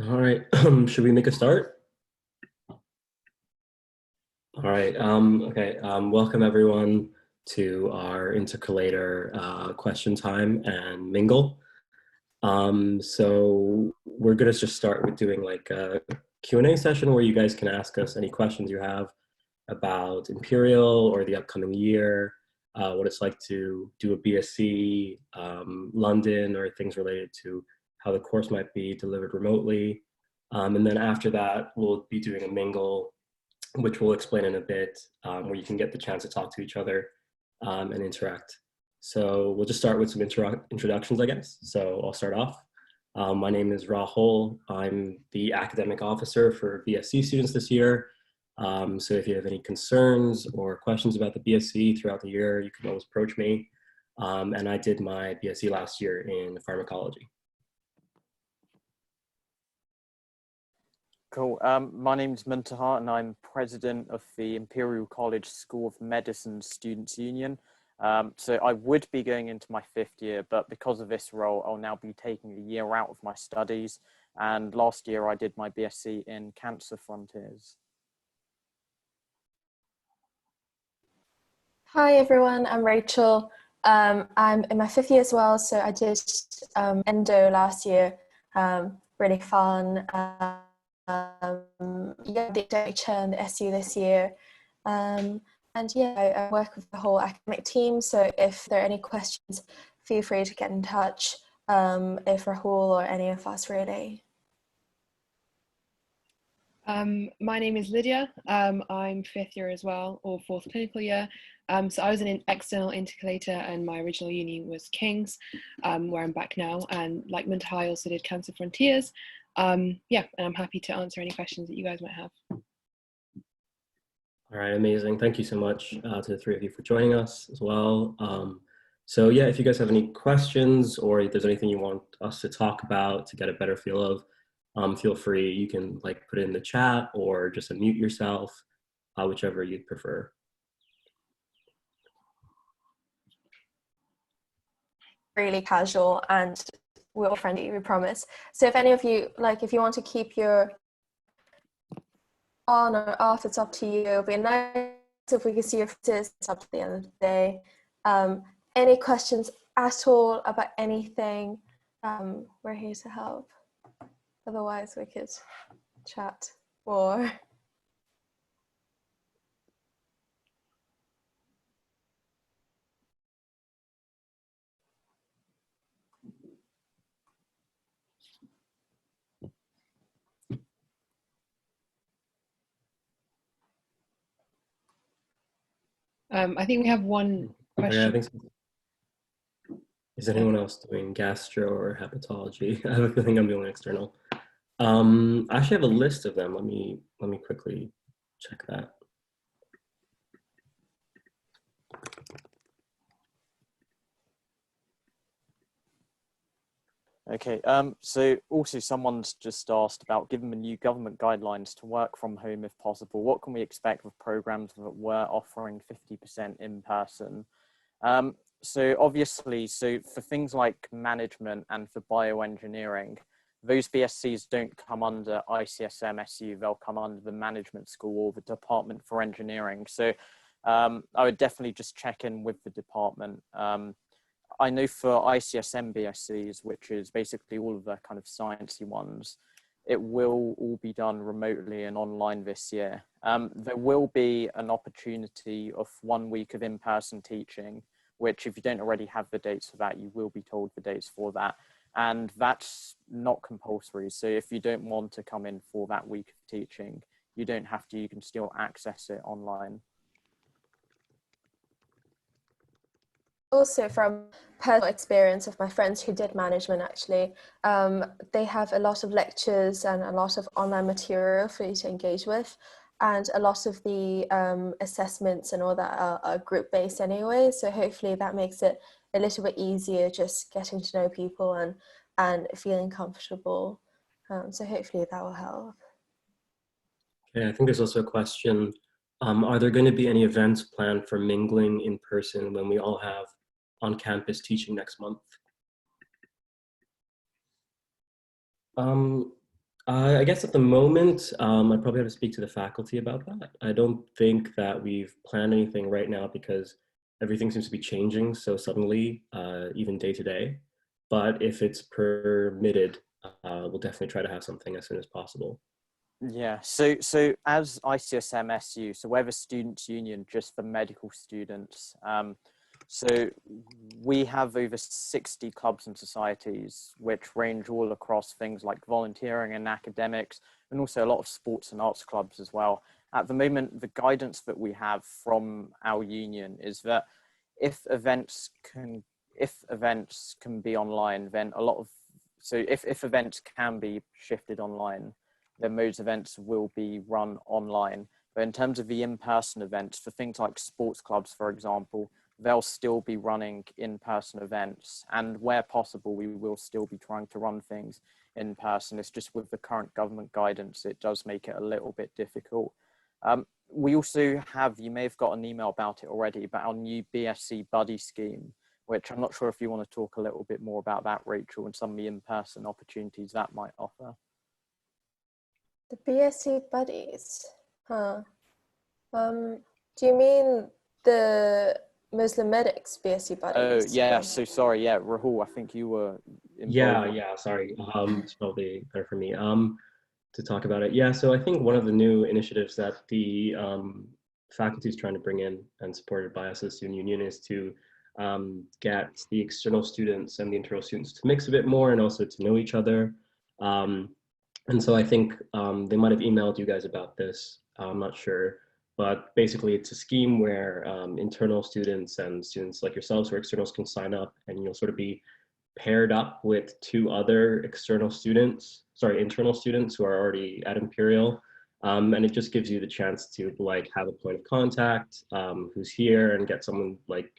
All right, should we make a start? All right, okay, welcome everyone to our intercalator question time and mingle. So we're gonna just start with doing like a Q&A session where you guys can ask us any questions you have about Imperial or the upcoming year, what it's like to do a BSc, London, or things related to how the course might be delivered remotely. And then after that, we'll be doing a mingle, which we'll explain in a bit, where you can get the chance to talk to each other and interact. So we'll just start with some introductions, I guess. So I'll start off. My name is Rahul. I'm the academic officer for BSc students this year. So if you have any concerns or questions about the BSc throughout the year, you can always approach me. And I did my BSc last year in pharmacology. Cool. My name's Muntaha and I'm president of the Imperial College School of Medicine Students Union. So I would be going into my 5th year, but because of this role, I'll now be taking a year out of my studies. And last year I did my BSc in Cancer Frontiers. Hi everyone, I'm Rachel. I'm in my 5th year as well, so I did endo last year. Really fun. Yeah, the lecture and the SU this year. And yeah, I work with the whole academic team, so if there are any questions, feel free to get in touch, if Rahul or any of us really. My name is Lydia. I'm 5th year as well, or 4th clinical year. So I was an external intercalator and my original uni was King's, where I'm back now. And like Muntaha, I also did Cancer Frontiers. Yeah, and I'm happy to answer any questions that you guys might have. All right, amazing. Thank you so much to the 3 of you for joining us as well. So yeah, if you guys have any questions or if there's anything you want us to talk about to get a better feel of, feel free. You can like put it in the chat or just unmute yourself, whichever you'd prefer. Really casual and we're all friendly, we promise. So if any of you, like if you want to keep your on or off, it's up to you. It'll be nice if we can see your faces. It's up to the end of the day. Any questions at all about anything, we're here to help. Otherwise we could chat or I think we have one question. Okay, I think so. Is anyone else doing gastro or hepatology? I have a feeling I'm doing external. I actually have a list of them. Let me quickly check that. Okay, so also someone's just asked about, given the new government guidelines to work from home if possible, what can we expect with programs that were offering 50% in person? So obviously, for things like management and for bioengineering, those BScs don't come under ICSMSU, they'll come under the management school or the Department for Engineering. So I would definitely just check in with the department. I know for ICSM BScs, which is basically all of the kind of sciencey ones, it will all be done remotely and online this year. There will be an opportunity of 1 week of in-person teaching, which if you don't already have the dates for that, you will be told the dates for that. And that's not compulsory. So if you don't want to come in for that week of teaching, you don't have to, you can still access it online. Also from personal experience of my friends who did management actually, they have a lot of lectures and a lot of online material for you to engage with. And a lot of the assessments and all that are group-based anyway. So hopefully that makes it a little bit easier just getting to know people and feeling comfortable. So hopefully that will help. Okay, I think there's also a question. Are there going to be any events planned for mingling in person when we all have on-campus teaching next month? I guess at the moment, I probably have to speak to the faculty about that. I don't think that we've planned anything right now because everything seems to be changing so suddenly, even day to day. But if it's permitted, we'll definitely try to have something as soon as possible. Yeah, so as ICSMSU, so we're the students' union just for medical students. So we have over 60 clubs and societies, which range all across things like volunteering and academics, and also a lot of sports and arts clubs as well. At the moment, the guidance that we have from our union is that if events can be online, then if events can be shifted online, then those events will be run online. But in terms of the in-person events, for things like sports clubs, for example, they'll still be running in-person events. And where possible, we will still be trying to run things in person. It's just with the current government guidance, it does make it a little bit difficult. We also have, you may have got an email about it already, but our new BSc buddy scheme, which I'm not sure if you want to talk a little bit more about that, Rachel, and some of the in-person opportunities that might offer. The BSc buddies, huh? Do you mean the Muslim medics BSc buddies? Oh yeah, so sorry, yeah, Rahul, I think you were involved. Yeah, sorry. It's probably better for me to talk about it. Yeah, so I think one of the new initiatives that the faculty is trying to bring in and supported by us as student union is to get the external students and the internal students to mix a bit more and also to know each other. And so I think they might have emailed you guys about this. I'm not sure. But basically, it's a scheme where internal students and students like yourselves who are externals can sign up, and you'll sort of be paired up with two other internal students who are already at Imperial. And it just gives you the chance to like have a point of contact who's here and get someone like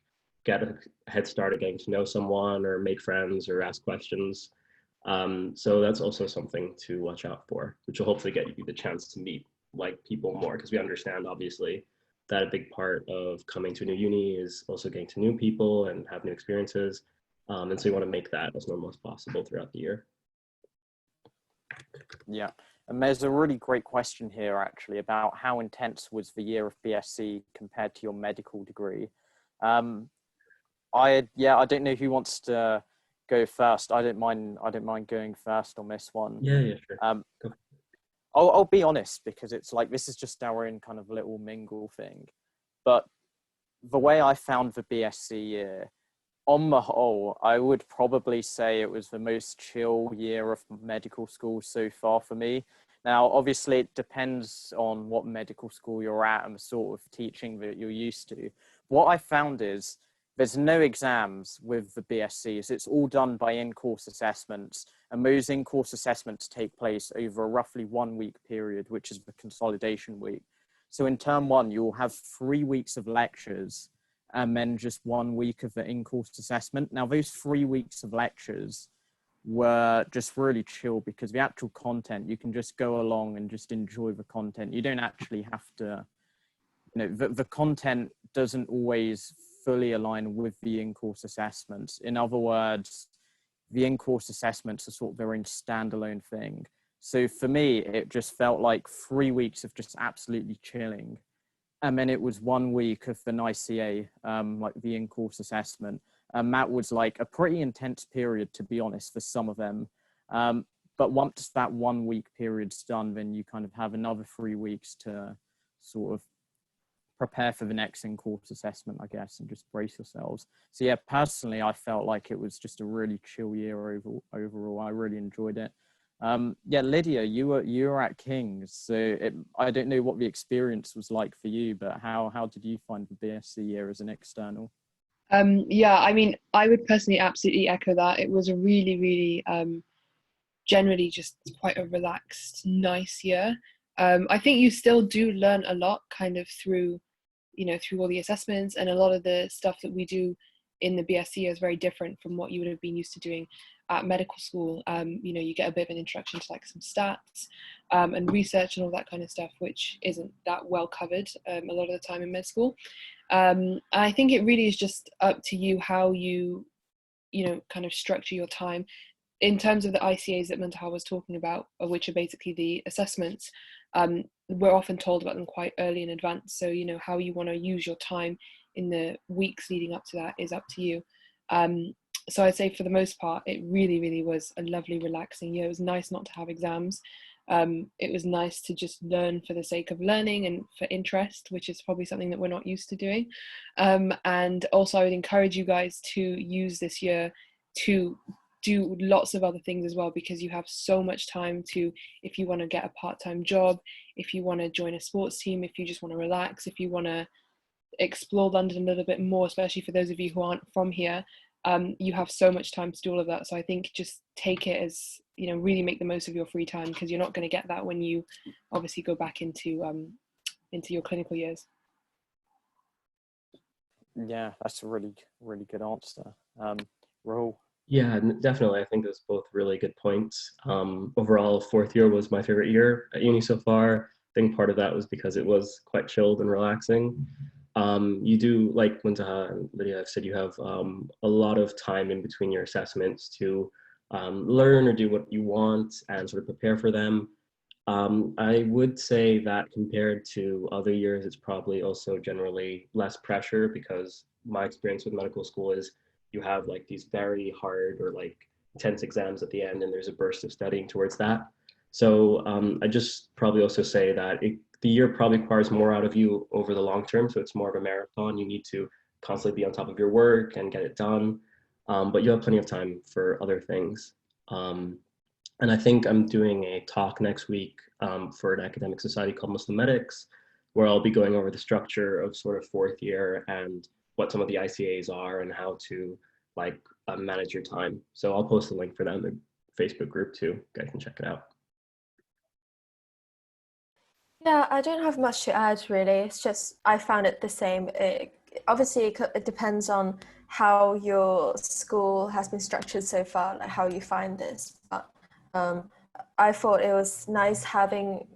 get a head start at getting to know someone or make friends or ask questions. So that's also something to watch out for, which will hopefully get you the chance to meet like people more, because we understand obviously that a big part of coming to a new uni is also getting to new people and have new experiences. And so you want to make that as normal as possible throughout the year. Yeah, and there's a really great question here actually about how intense was the year of BSc compared to your medical degree. I don't know who wants to go first. I don't mind going first on this one. Yeah, sure. I'll be honest, because it's like, this is just our own kind of little mingle thing. But the way I found the BSc year, on the whole, I would probably say it was the most chill year of medical school so far for me. Now, obviously, it depends on what medical school you're at and the sort of teaching that you're used to. What I found is there's no exams with the BScs. It's all done by in-course assessments, and those in-course assessments take place over a roughly 1 week period, which is the consolidation week. So in term one, you'll have 3 weeks of lectures and then just 1 week of the in-course assessment. Now, those 3 weeks of lectures were just really chill, because the actual content, you can just go along and just enjoy the content. You don't actually have to, the content doesn't always fully align with the in-course assessments. In other words, the in-course assessments are sort of their own standalone thing. So for me, it just felt like 3 weeks of just absolutely chilling. And then it was 1 week of the ICA, like the in-course assessment. And that was like a pretty intense period, to be honest, for some of them. But once that 1 week period's done, then you kind of have another 3 weeks to sort of prepare for the next in-course assessment, I guess, and just brace yourselves. So yeah, personally, I felt like it was just a really chill year overall. I really enjoyed it. Yeah, Lydia, you were at King's, so I don't know what the experience was like for you, but how did you find the BSc year as an external? Yeah, I mean, I would personally absolutely echo that. It was a really, really generally just quite a relaxed, nice year. I think you still do learn a lot kind of through all the assessments, and a lot of the stuff that we do in the BSc is very different from what you would have been used to doing at medical school. You get a bit of an introduction to like some stats and research and all that kind of stuff, which isn't that well covered a lot of the time in med school. I think it really is just up to you how you kind of structure your time. in terms of the ICAs that Muntaha was talking about, which are basically the assessments, we're often told about them quite early in advance. So, you know, how you want to use your time in the weeks leading up to that is up to you. So I'd say for the most part, it really, really was a lovely, relaxing year. It was nice not to have exams. It was nice to just learn for the sake of learning and for interest, which is probably something that we're not used to doing. And also I would encourage you guys to use this year to do lots of other things as well, because you have so much time to, if you want to get a part-time job, if you want to join a sports team, if you just want to relax, if you want to explore London a little bit more, especially for those of you who aren't from here, you have so much time to do all of that. So I think just take it as, you know, really make the most of your free time, because you're not going to get that when you obviously go back into your clinical years. Yeah, that's a really, really good answer. Rahul? Yeah, definitely. I think those both really good points. Overall, fourth year was my favorite year at uni so far. I think part of that was because it was quite chilled and relaxing. You do, like Muntaha and Lydia have said, you have a lot of time in between your assessments to learn or do what you want and sort of prepare for them. I would say that compared to other years, it's probably also generally less pressure, because my experience with medical school is you have like these very hard or like intense exams at the end, and there's a burst of studying towards that. So I just probably also say that the year probably requires more out of you over the long term. So it's more of a marathon. You need to constantly be on top of your work and get it done. But you have plenty of time for other things. And I think I'm doing a talk next week for an academic society called Muslim Medics, where I'll be going over the structure of sort of fourth year and what some of the ICAs are and how to like manage your time. So I'll post a link for that in the Facebook group too. You guys can check it out. Yeah, I don't have much to add really. It's just I found it the same. Obviously, it depends on how your school has been structured so far, like how you find this. But I thought it was nice having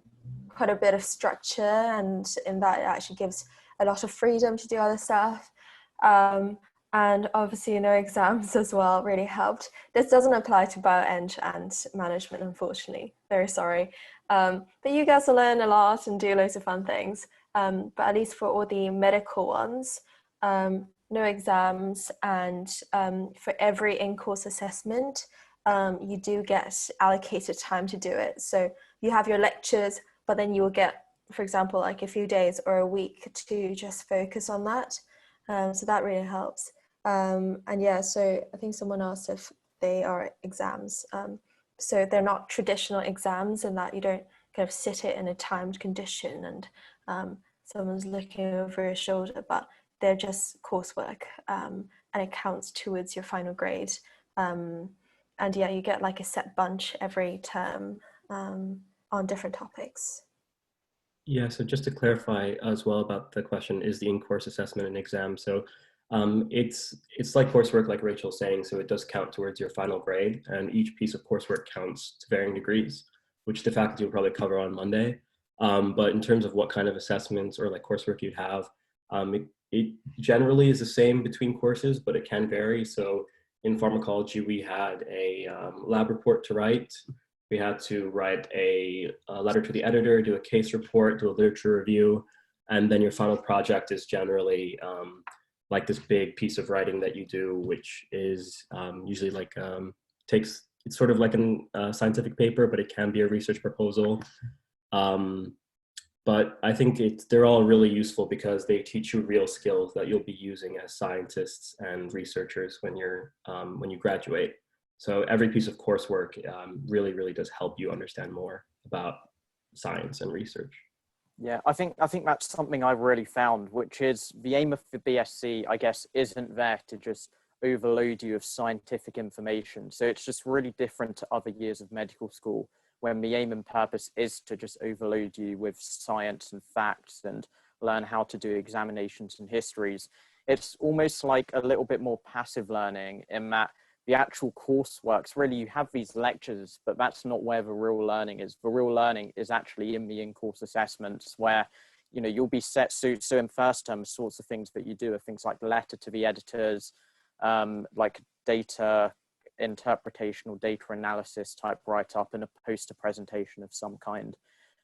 quite a bit of structure, and in that it actually gives a lot of freedom to do other stuff. And obviously, no exams as well really helped. This doesn't apply to bioeng and management, unfortunately. Very sorry. But you guys will learn a lot and do loads of fun things. But at least for all the medical ones, no exams, and for every in-course assessment, you do get allocated time to do it. So you have your lectures, but then you will get, for example, like a few days or a week to just focus on that. So that really helps. And yeah, so I think someone asked if they are exams. So they're not traditional exams in that you don't kind of sit it in a timed condition and someone's looking over your shoulder, but they're just coursework, and it counts towards your final grade. And yeah, you get like a set bunch every term on different topics. Yeah, so just to clarify as well about the question, is the in-course assessment an exam? So it's like coursework, like Rachel's saying, so it does count towards your final grade, and each piece of coursework counts to varying degrees, which the faculty will probably cover on Monday. But in terms of what kind of assessments or like coursework you'd have, it generally is the same between courses, but it can vary. So in pharmacology, we had a lab report to write. We had to write a letter to the editor, do a case report, do a literature review, and then your final project is generally like this big piece of writing that you do, which is usually like it's sort of like a scientific paper, but it can be a research proposal. But I think they're all really useful because they teach you real skills that you'll be using as scientists and researchers when you graduate. So every piece of coursework really, really does help you understand more about science and research. Yeah, I think that's something I've really found, which is the aim of the BSc, I guess, isn't there to just overload you of scientific information. So it's just really different to other years of medical school, when the aim and purpose is to just overload you with science and facts and learn how to do examinations and histories. It's almost like a little bit more passive learning in that the actual courseworks, really you have these lectures, but that's not where the real learning is. The real learning is actually in the in-course assessments where, you know, you'll be set, so in first term, sorts of things that you do are things like letter to the editors, like data interpretational data analysis type write-up and a poster presentation of some kind.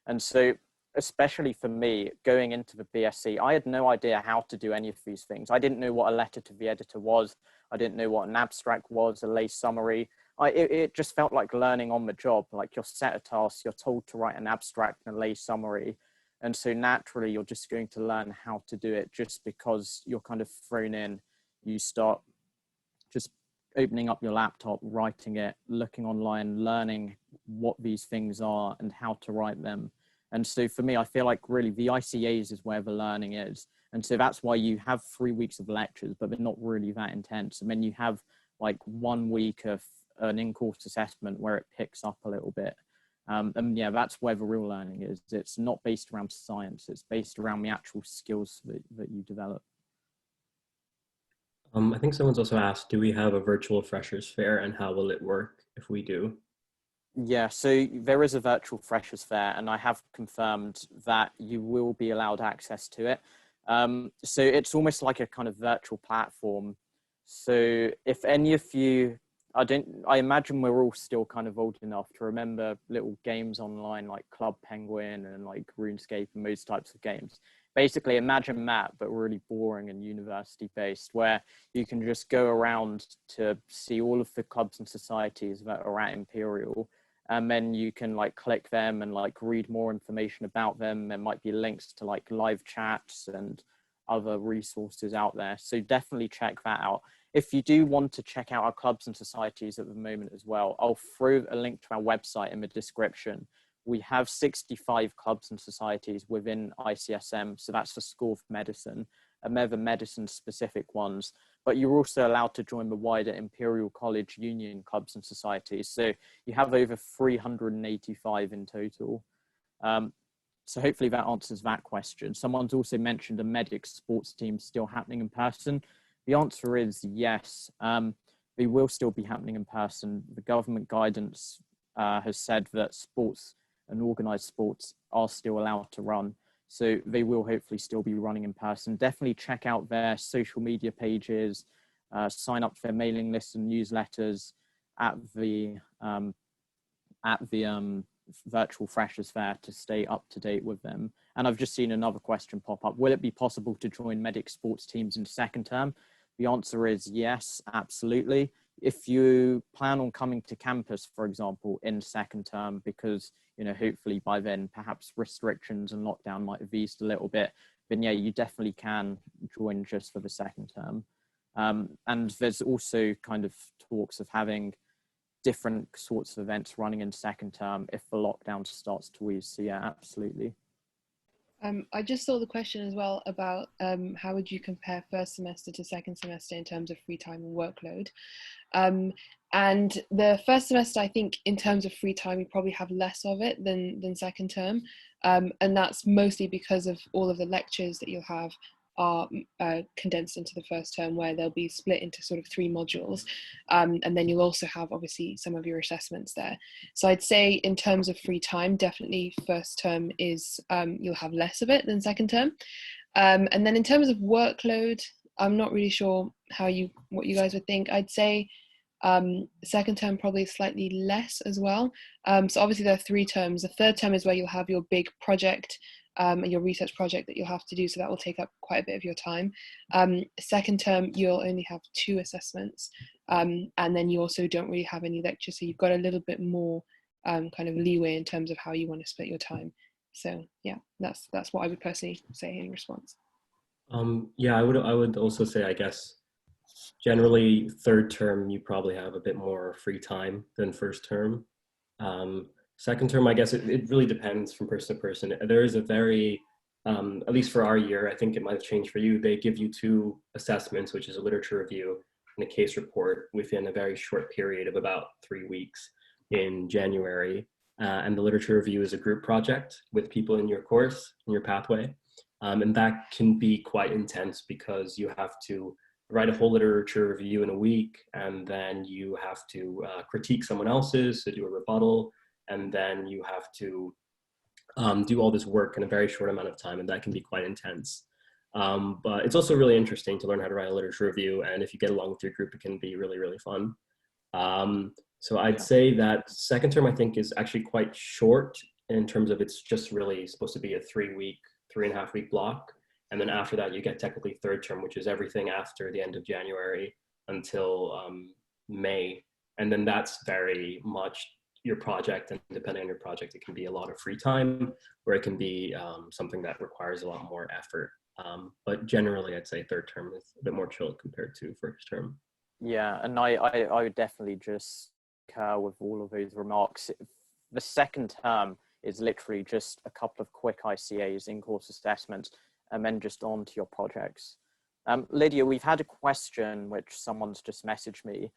And so, especially for me, going into the BSc, I had no idea how to do any of these things. I didn't know what a letter to the editor was. I didn't know what an abstract was, a lay summary. It just felt like learning on the job. Like, you're set a task, you're told to write an abstract and a lay summary. And so naturally, you're just going to learn how to do it just because you're kind of thrown in. You start just opening up your laptop, writing it, looking online, learning what these things are and how to write them. And so for me, I feel like really the ICAs is where the learning is. And so that's why you have 3 weeks of lectures, but they're not really that intense. And then you have like 1 week of an in-course assessment where it picks up a little bit. And yeah, that's where the real learning is. It's not based around science. It's based around the actual skills that you develop. I think someone's also asked, do we have a virtual freshers fair and how will it work if we do? Yeah, so there is a virtual freshers fair and I have confirmed that you will be allowed access to it. So it's almost like a kind of virtual platform. So if any of you, I imagine we're all still kind of old enough to remember little games online like Club Penguin and like RuneScape and those types of games. Basically imagine that, but really boring and university based, where you can just go around to see all of the clubs and societies that are at Imperial. And then you can like click them and like read more information about them. There might be links to like live chats and other resources out there. So definitely check that out. If you do want to check out our clubs and societies at the moment as well, I'll throw a link to our website in the description. We have 65 clubs and societies within ICSM. So that's the School of Medicine, and they're the medicine specific ones. But you're also allowed to join the wider Imperial College Union clubs and societies. So you have over 385 in total. So hopefully that answers that question. Someone's also mentioned a medic sports team still happening in person. The answer is yes. They will still be happening in person. The government guidance has said that sports and organised sports are still allowed to run. So they will hopefully still be running in person. Definitely check out their social media pages, sign up for their mailing lists and newsletters at the virtual freshers fair to stay up to date with them. And I've just seen another question pop up. Will it be possible to join medic sports teams in second term? The answer is yes, absolutely. If you plan on coming to campus, for example, in second term, because, you know, hopefully by then perhaps restrictions and lockdown might have eased a little bit, then yeah, you definitely can join just for the second term. And there's also kind of talks of having different sorts of events running in second term if the lockdown starts to ease. So yeah, absolutely. I just saw the question as well about how would you compare first semester to second semester in terms of free time and workload. And the first semester, I think in terms of free time, you probably have less of it than second term. And that's mostly because of all of the lectures that you'll have are condensed into the first term, where they'll be split into sort of 3 modules. And then you'll also have obviously some of your assessments there. So I'd say in terms of free time, definitely first term is, you'll have less of it than second term. And then in terms of workload, I'm not really sure what you guys would think. I'd say second term probably slightly less as well. So obviously there are 3 terms. The third term is where you'll have your big project, your research project that you'll have to do, so that will take up quite a bit of your time. Second term, you'll only have 2 assessments, and then you also don't really have any lectures, so you've got a little bit more kind of leeway in terms of how you want to split your time. So yeah, that's what I would personally say in response. Yeah, I would also say, I guess, generally third term, you probably have a bit more free time than first term. Second term, I guess it really depends from person to person. There is a very, at least for our year, I think it might have changed for you, they give you 2 assessments, which is a literature review and a case report within a very short period of about 3 weeks in January. And the literature review is a group project with people in your course, in your pathway. And that can be quite intense because you have to write a whole literature review in a week, and then you have to critique someone else's, so do a rebuttal, and then you have to do all this work in a very short amount of time, and that can be quite intense. But it's also really interesting to learn how to write a literature review, and if you get along with your group, it can be really, really fun. So I'd say that second term, I think, is actually quite short in terms of it's just really supposed to be a 3.5 week block. And then after that, you get technically third term, which is everything after the end of January until May. And then that's very much your project, and depending on your project, it can be a lot of free time, or it can be something that requires a lot more effort. But generally, I'd say third term is a bit more chill compared to first term. Yeah, and I would definitely just concur with all of those remarks. The second term is literally just a couple of quick ICAs, in-course assessments, and then just on to your projects. Lydia, we've had a question which someone's just messaged me.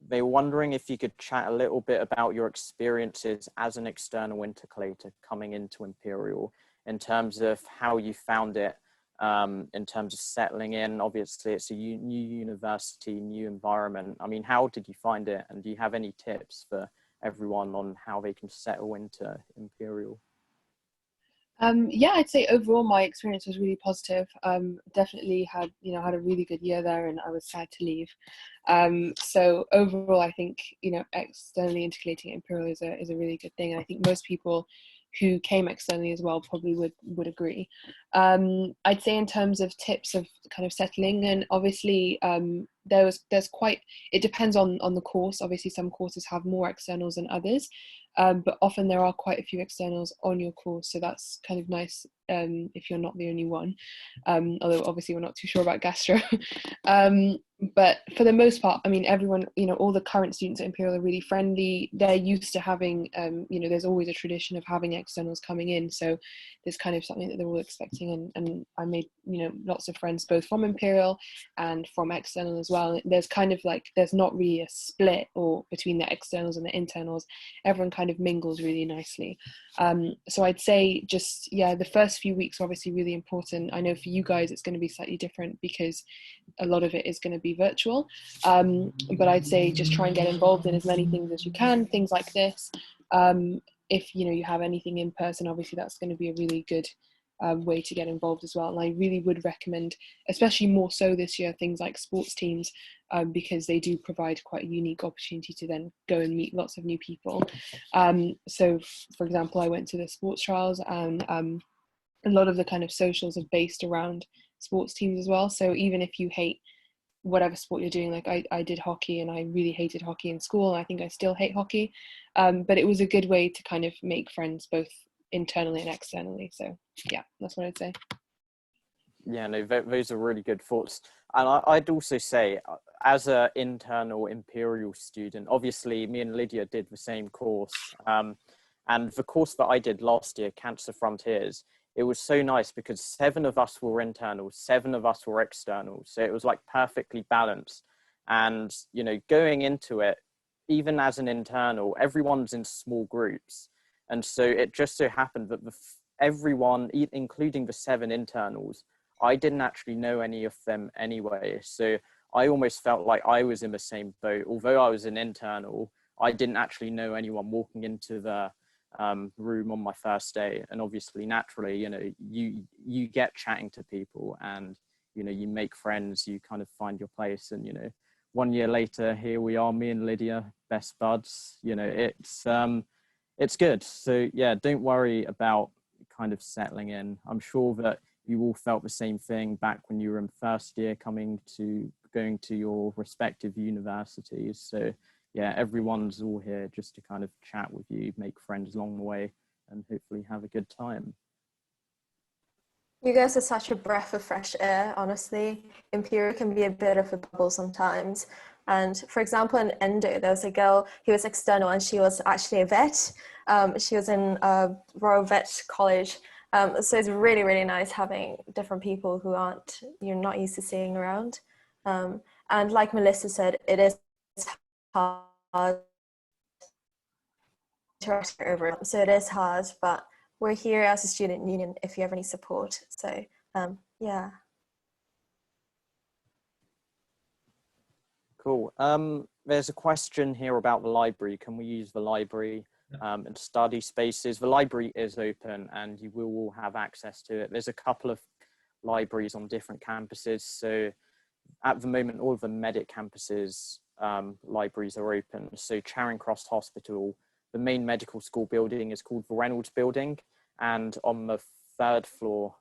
They were wondering if you could chat a little bit about your experiences as an external intercalator coming into Imperial, in terms of how you found it, in terms of settling in. Obviously, it's a new university, new environment. I mean, how did you find it? And do you have any tips for everyone on how they can settle into Imperial? Yeah, I'd say overall my experience was really positive. Definitely had a really good year there, and I was sad to leave. So overall, I think externally intercalating at Imperial is a really good thing. And I think most people who came externally as well probably would agree. I'd say in terms of tips of kind of settling, and obviously it depends on the course. Obviously some courses have more externals than others, but often there are quite a few externals on your course, so that's kind of nice if you're not the only one, although obviously we're not too sure about gastro. But for the most part, I mean, everyone, all the current students at Imperial are really friendly. They're used to having, there's always a tradition of having externals coming in, so there's kind of something that they're all expecting, and I made, lots of friends both from Imperial and from external as well. There's kind of like, there's not really a split or between the externals and the internals. Everyone kind of mingles really nicely. So I'd say just, the first few weeks are obviously really important. I know for you guys it's going to be slightly different because a lot of it is going to be virtual, but I'd say just try and get involved in as many things as you can, things like this. If you have anything in person, obviously that's going to be a really good way to get involved as well. And I really would recommend, especially more so this year, things like sports teams, because they do provide quite a unique opportunity to then go and meet lots of new people. So for example, I went to the sports trials, and a lot of the kind of socials are based around sports teams as well. So even if you hate whatever sport you're doing, like I did hockey and I really hated hockey in school, and I think I still hate hockey, but it was a good way to kind of make friends both internally and externally. So yeah, that's what I'd say. Yeah, no, those are really good thoughts. And I'd also say, as an internal Imperial student, obviously me and Lydia did the same course, and the course that I did last year, Cancer Frontiers, it was so nice because 7 of us were internals, 7 of us were externals. So it was like perfectly balanced. And, going into it, even as an internal, everyone's in small groups. And so it just so happened that everyone, including the 7 internals, I didn't actually know any of them anyway. So I almost felt like I was in the same boat. Although I was an internal, I didn't actually know anyone walking into the room on my first day. And obviously naturally, you get chatting to people, and you make friends, you kind of find your place. And 1 year later, here we are, me and Lydia, best buds. It's good. So yeah, don't worry about kind of settling in. I'm sure that you all felt the same thing back when you were in first year going to your respective universities. So yeah, everyone's all here just to kind of chat with you, make friends along the way, and hopefully have a good time. You guys are such a breath of fresh air, honestly. Imperial can be a bit of a bubble sometimes. And for example, in Endo, there was a girl who was external and she was actually a vet. She was in Royal Vet College. So it's really, really nice having different people who you're not used to seeing around. And like Melissa said, it is hard to over it. So it is hard, but we're here as a student union if you have any support. So yeah. Cool. There's a question here about the library. Can we use the library and study spaces? The library is open and you will all have access to it. There's a couple of libraries on different campuses. So at the moment, all of the medic campuses libraries are open. So Charing Cross Hospital, the main medical school building is called the Reynolds Building, and on the 3rd floor,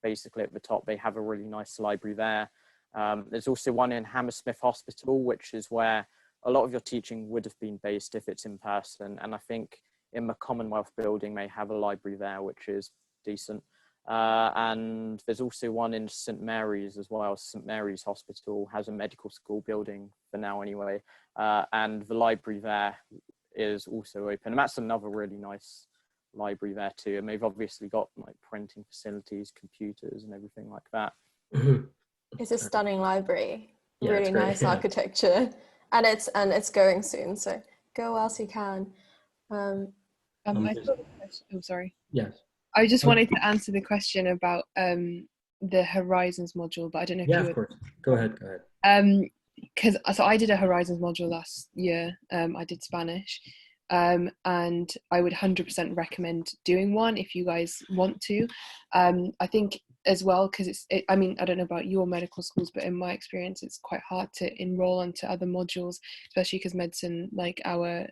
basically at the top, they have a really nice library there. There's also one in Hammersmith Hospital, which is where a lot of your teaching would have been based if it's in person. And I think in the Commonwealth Building, they have a library there, which is decent. And there's also one in St Mary's as well. St Mary's Hospital has a medical school building for now anyway. And the library there is also open. And that's another really nice library there too. And they've obviously got like printing facilities, computers and everything like that. It's a stunning library. Yeah, really nice architecture. And it's going soon, so go whilst you can. I thought the question, oh, sorry. Yes. I just wanted to answer the question about the Horizons module, but I don't know if yeah, you of course. Go ahead. Because so I did a Horizons module last year. I did Spanish, and I would 100% recommend doing one if you guys want to. I think as well, because I mean, I don't know about your medical schools, but in my experience, it's quite hard to enroll onto other modules, especially because medicine, like our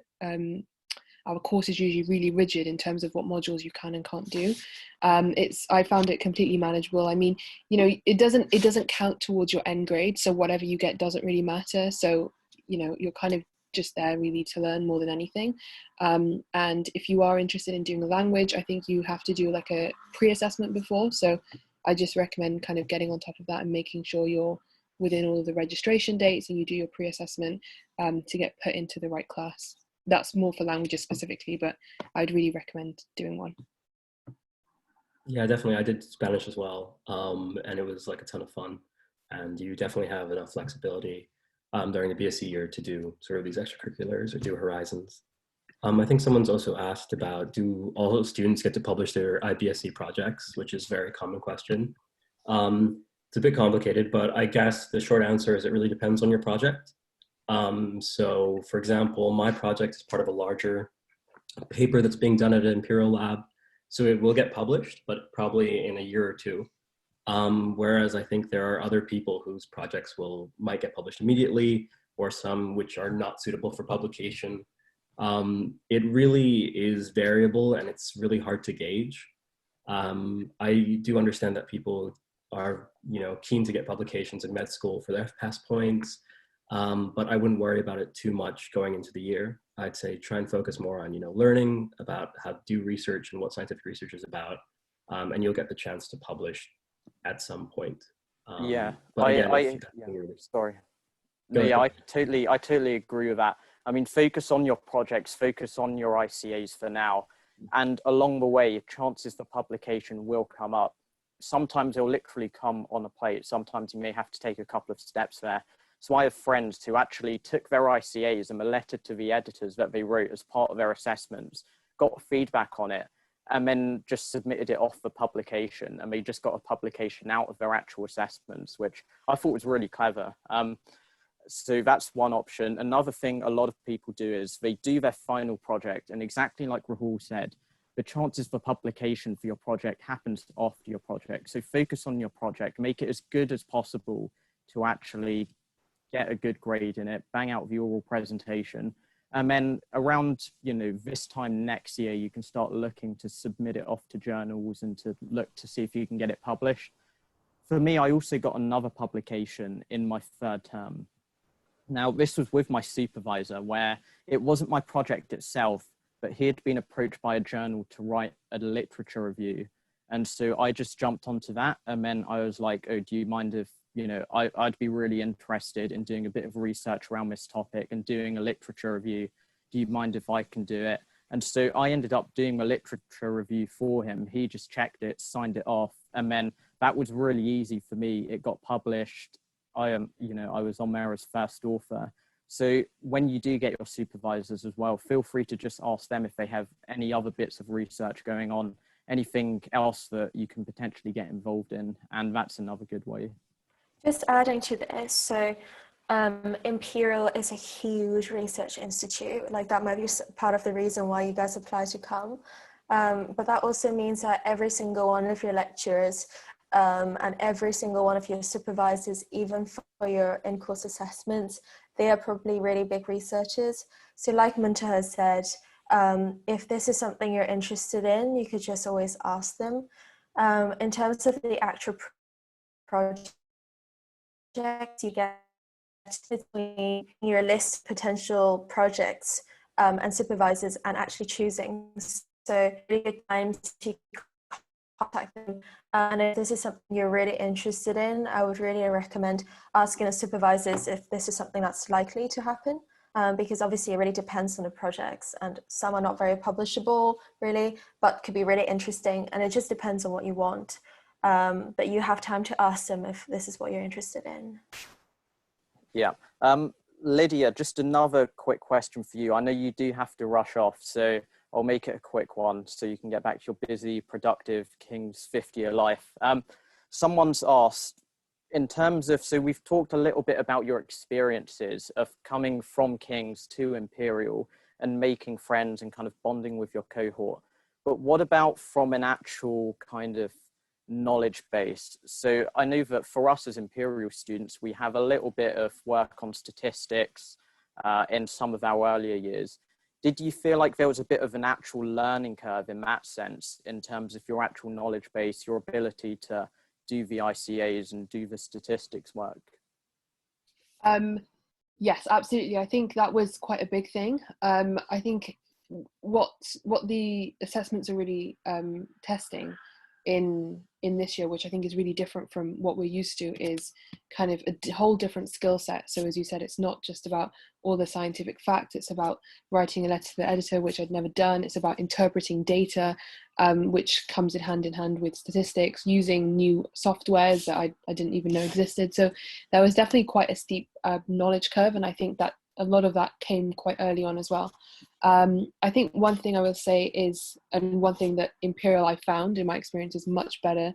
course is usually really rigid in terms of what modules you can and can't do. I found it completely manageable. I mean, you know, it doesn't count towards your end grade, so whatever you get doesn't really matter. So, you know, you're kind of just there really to learn more than anything. And if you are interested in doing a language, I think you have to do like a pre-assessment before. So I just recommend kind of getting on top of that and making sure you're within all of the registration dates and you do your pre-assessment to get put into the right class. That's more for languages specifically, but I'd really recommend doing one. Yeah, definitely. I did Spanish as well, and it was like a ton of fun. And you definitely have enough flexibility during the BSc year to do sort of these extracurriculars or do Horizons. I think someone's also asked about, do all students get to publish their IBSc projects, which is a very common question. It's a bit complicated, but I guess the short answer is it really depends on your project. So for example, my project is part of a larger paper that's being done at an Imperial lab. So it will get published, but probably in a year or two. Whereas I think there are other people whose projects might get published immediately, or some which are not suitable for publication. It really is variable and it's really hard to gauge. I do understand that people are, you know, keen to get publications in med school for their FPass points, but I wouldn't worry about it too much going into the year. I'd say try and focus more on, you know, learning about how to do research and what scientific research is about, and you'll get the chance to publish at some point. I totally agree with that. I mean, focus on your projects, focus on your ICAs for now, and along the way, chances the publication will come up. Sometimes it'll literally come on a plate. Sometimes you may have to take a couple of steps there. So I have friends who actually took their ICAs and a letter to the editors that they wrote as part of their assessments, got feedback on it, and then just submitted it off for publication. And they just got a publication out of their actual assessments, which I thought was really clever. So that's one option. Another thing a lot of people do is they do their final project, and exactly like Rahul said, the chances for publication for your project happens after your project. So focus on your project, make it as good as possible to actually get a good grade in it, bang out the oral presentation. And then around, you know, this time next year, you can start looking to submit it off to journals and to look to see if you can get it published. For me, I also got another publication in my 3rd term. Now, this was with my supervisor, where it wasn't my project itself, but he had been approached by a journal to write a literature review. And so I just jumped onto that. And then I was like, oh, do you mind if, you know, I'd be really interested in doing a bit of research around this topic and doing a literature review. Do you mind if I can do it? And so I ended up doing a literature review for him. He just checked it, signed it off. And then that was really easy for me. It got published. I was on there as first author. So when you do get your supervisors as well, feel free to just ask them if they have any other bits of research going on, anything else that you can potentially get involved in. And that's another good way. Just adding to this, so Imperial is a huge research institute. Like that might be part of the reason why you guys apply to come. But that also means that every single one of your lecturers and every single one of your supervisors, even for your in-course assessments, they are probably really big researchers. So like Muntaha said, if this is something you're interested in, you could just always ask them. In terms of the actual project, you get between your list of potential projects and supervisors and actually choosing. So really good time to contact them. And if this is something you're really interested in, I would really recommend asking the supervisors if this is something that's likely to happen. Because obviously it really depends on the projects, and some are not very publishable really, but could be really interesting, and it just depends on what you want. But you have time to ask them if this is what you're interested in. Yeah. Lydia, just another quick question for you. I know you do have to rush off, so I'll make it a quick one so you can get back to your busy, productive King's 50-year life. Someone's asked, in terms of, so we've talked a little bit about your experiences of coming from King's to Imperial and making friends and kind of bonding with your cohort. But what about from an actual kind of knowledge base? So I know that for us as Imperial students, we have a little bit of work on statistics in some of our earlier years. Did you feel like there was a bit of an actual learning curve in that sense, in terms of your actual knowledge base, your ability to do the ICAs and do the statistics work? Yes, absolutely. I think that was quite a big thing. I think what the assessments are really testing in this year, which I think is really different from what we're used to, is kind of a whole different skill set. So as you said, it's not just about all the scientific facts, it's about writing a letter to the editor, which I'd never done. It's about interpreting data, which comes in hand with statistics, using new softwares that I didn't even know existed. So there was definitely quite a steep knowledge curve, and I think that a lot of that came quite early on as well. I think one thing I will say is, and one thing that Imperial I found in my experience is much better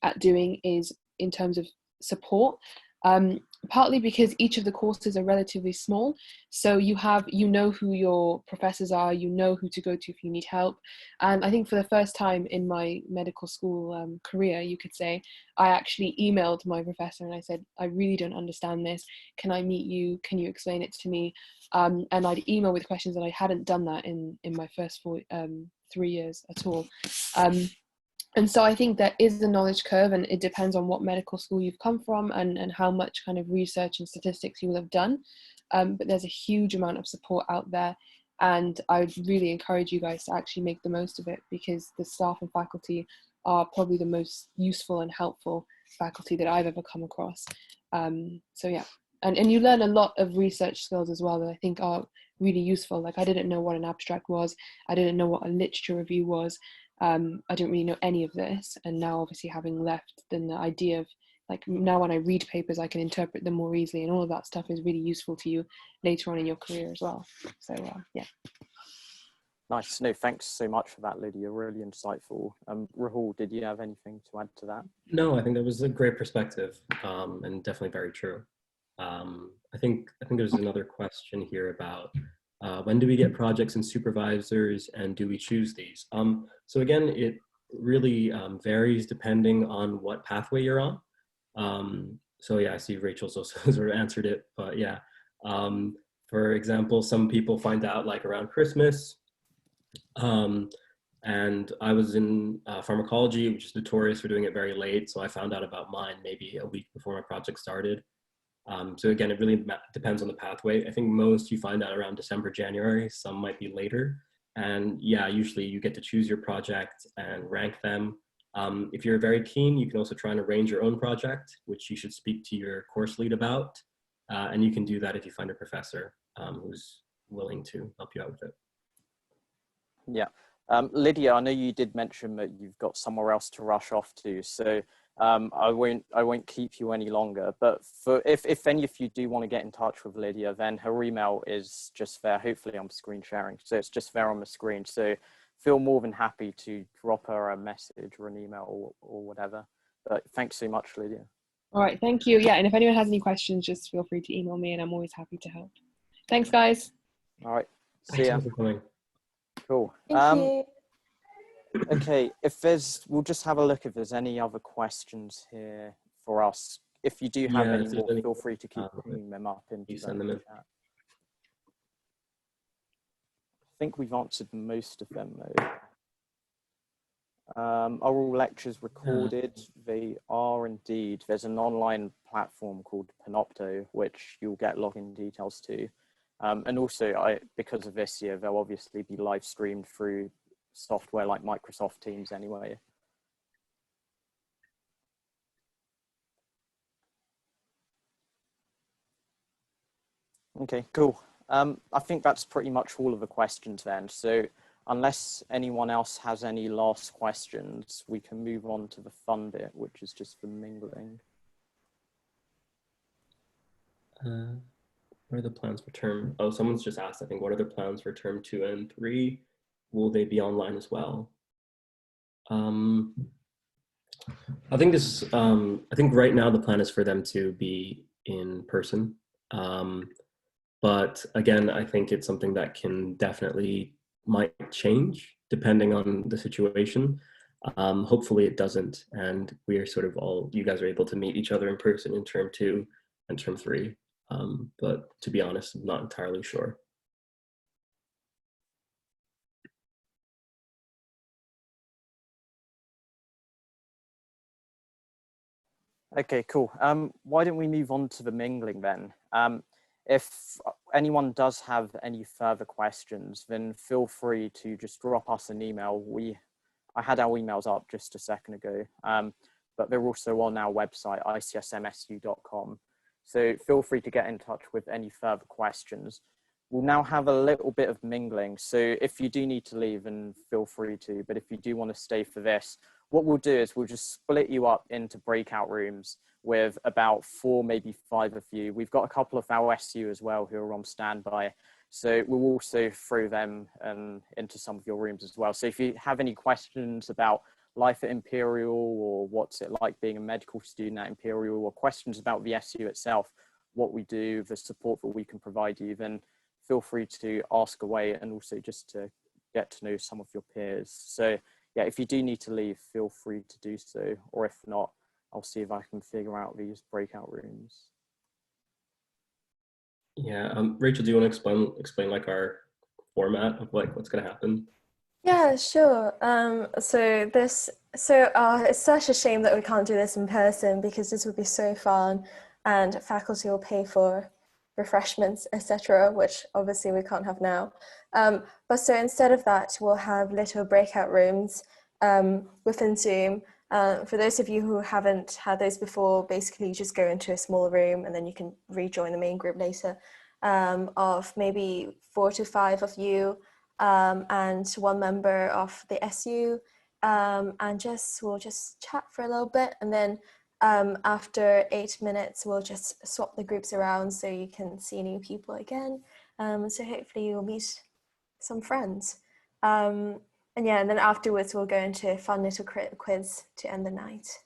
at doing, is in terms of support. Partly because each of the courses are relatively small, so you know who your professors are, you know who to go to if you need help. And I think for the first time in my medical school career, you could say, I actually emailed my professor and I said, I really don't understand this, can I meet you, can you explain it to me? And I'd email with questions, and I hadn't done that in my first 3 years at all. And so I think there is a knowledge curve, and it depends on what medical school you've come from and how much kind of research and statistics you will have done. But there's a huge amount of support out there, and I would really encourage you guys to actually make the most of it, because the staff and faculty are probably the most useful and helpful faculty that I've ever come across. So yeah, and you learn a lot of research skills as well that I think are really useful. Like, I didn't know what an abstract was, I didn't know what a literature review was. I didn't really know any of this, and now obviously having left, then the idea of, like, now when I read papers I can interpret them more easily, and all of that stuff is really useful to you later on in your career as well. So yeah. Nice. No, thanks so much for that, Lydia. Really insightful. Rahul, did you have anything to add to that? No, I think that was a great perspective, and definitely very true. I think there's another question here about when do we get projects and supervisors, and do we choose these? So again, it really varies depending on what pathway you're on. So yeah, I see Rachel's also sort of answered it, but yeah. For example, some people find out like around Christmas, and I was in pharmacology, which is notorious for doing it very late. So I found out about mine maybe a week before my project started. So again, it really depends on the pathway. I think most you find out around December, January, some might be later. And yeah, usually you get to choose your project and rank them. If you're very keen, you can also try and arrange your own project, which you should speak to your course lead about. And you can do that if you find a professor who's willing to help you out with it. Yeah. Lydia, I know you did mention that you've got somewhere else to rush off to, so I won't keep you any longer. But for if any of you do want to get in touch with Lydia, then her email is just there. Hopefully, I'm screen sharing, so it's just there on the screen. So feel more than happy to drop her a message or an email or whatever. But thanks so much, Lydia. All right, thank you. Yeah, and if anyone has any questions, just feel free to email me, and I'm always happy to help. Thanks, guys. All right. See ya. Thanks for coming. Cool. Thank you. Okay, we'll just have a look if there's any other questions here for us. if you do have Yeah, any if there's more, any, feel free to keep bringing them up into you the send them in. chat. I think we've answered most of them though. Are all lectures recorded? They are indeed. There's an online platform called Panopto, which you'll get login details to. And also, because of this year, they'll obviously be live streamed through software like Microsoft Teams anyway. Okay, cool. I think that's pretty much all of the questions then. So unless anyone else has any last questions, we can move on to the fun bit, which is just the mingling. What are the plans for term? Oh, someone's just asked, I think, what are the plans for term 2 and 3? Will they be online as well? I think I think right now the plan is for them to be in person. But again, I think it's something that can definitely might change depending on the situation. Hopefully it doesn't, and we are sort of you guys are able to meet each other in person in term 2 and term 3. But to be honest, I'm not entirely sure. Okay, cool. Why don't we move on to the mingling then? If anyone does have any further questions, then feel free to just drop us an email. I had our emails up just a second ago, but they're also on our website, ICSMSU.com. So feel free to get in touch with any further questions. We'll now have a little bit of mingling. So if you do need to leave, then feel free to, but if you do want to stay for this, what we'll do is we'll just split you up into breakout rooms with about 4, maybe 5 of you. We've got a couple of our SU as well who are on standby. So we'll also throw them into some of your rooms as well. So if you have any questions about life at Imperial, or what's it like being a medical student at Imperial, or questions about the SU itself, what we do, the support that we can provide you, then feel free to ask away, and also just to get to know some of your peers. So yeah, if you do need to leave, feel free to do so, or if not, I'll see if I can figure out these breakout rooms. Yeah, Rachel, do you want to explain like our format of like what's going to happen? Yeah, sure. It's such a shame that we can't do this in person, because this would be so fun, and faculty will pay for refreshments, etc., which obviously we can't have now. But so instead of that, we'll have little breakout rooms within Zoom. For those of you who haven't had those before, basically you just go into a small room and then you can rejoin the main group later, of maybe 4 to 5 of you, and 1 member of the SU, and we'll just chat for a little bit, and then after 8 minutes we'll just swap the groups around so you can see new people again. So hopefully you'll meet some friends. And then afterwards we'll go into a fun little quiz to end the night.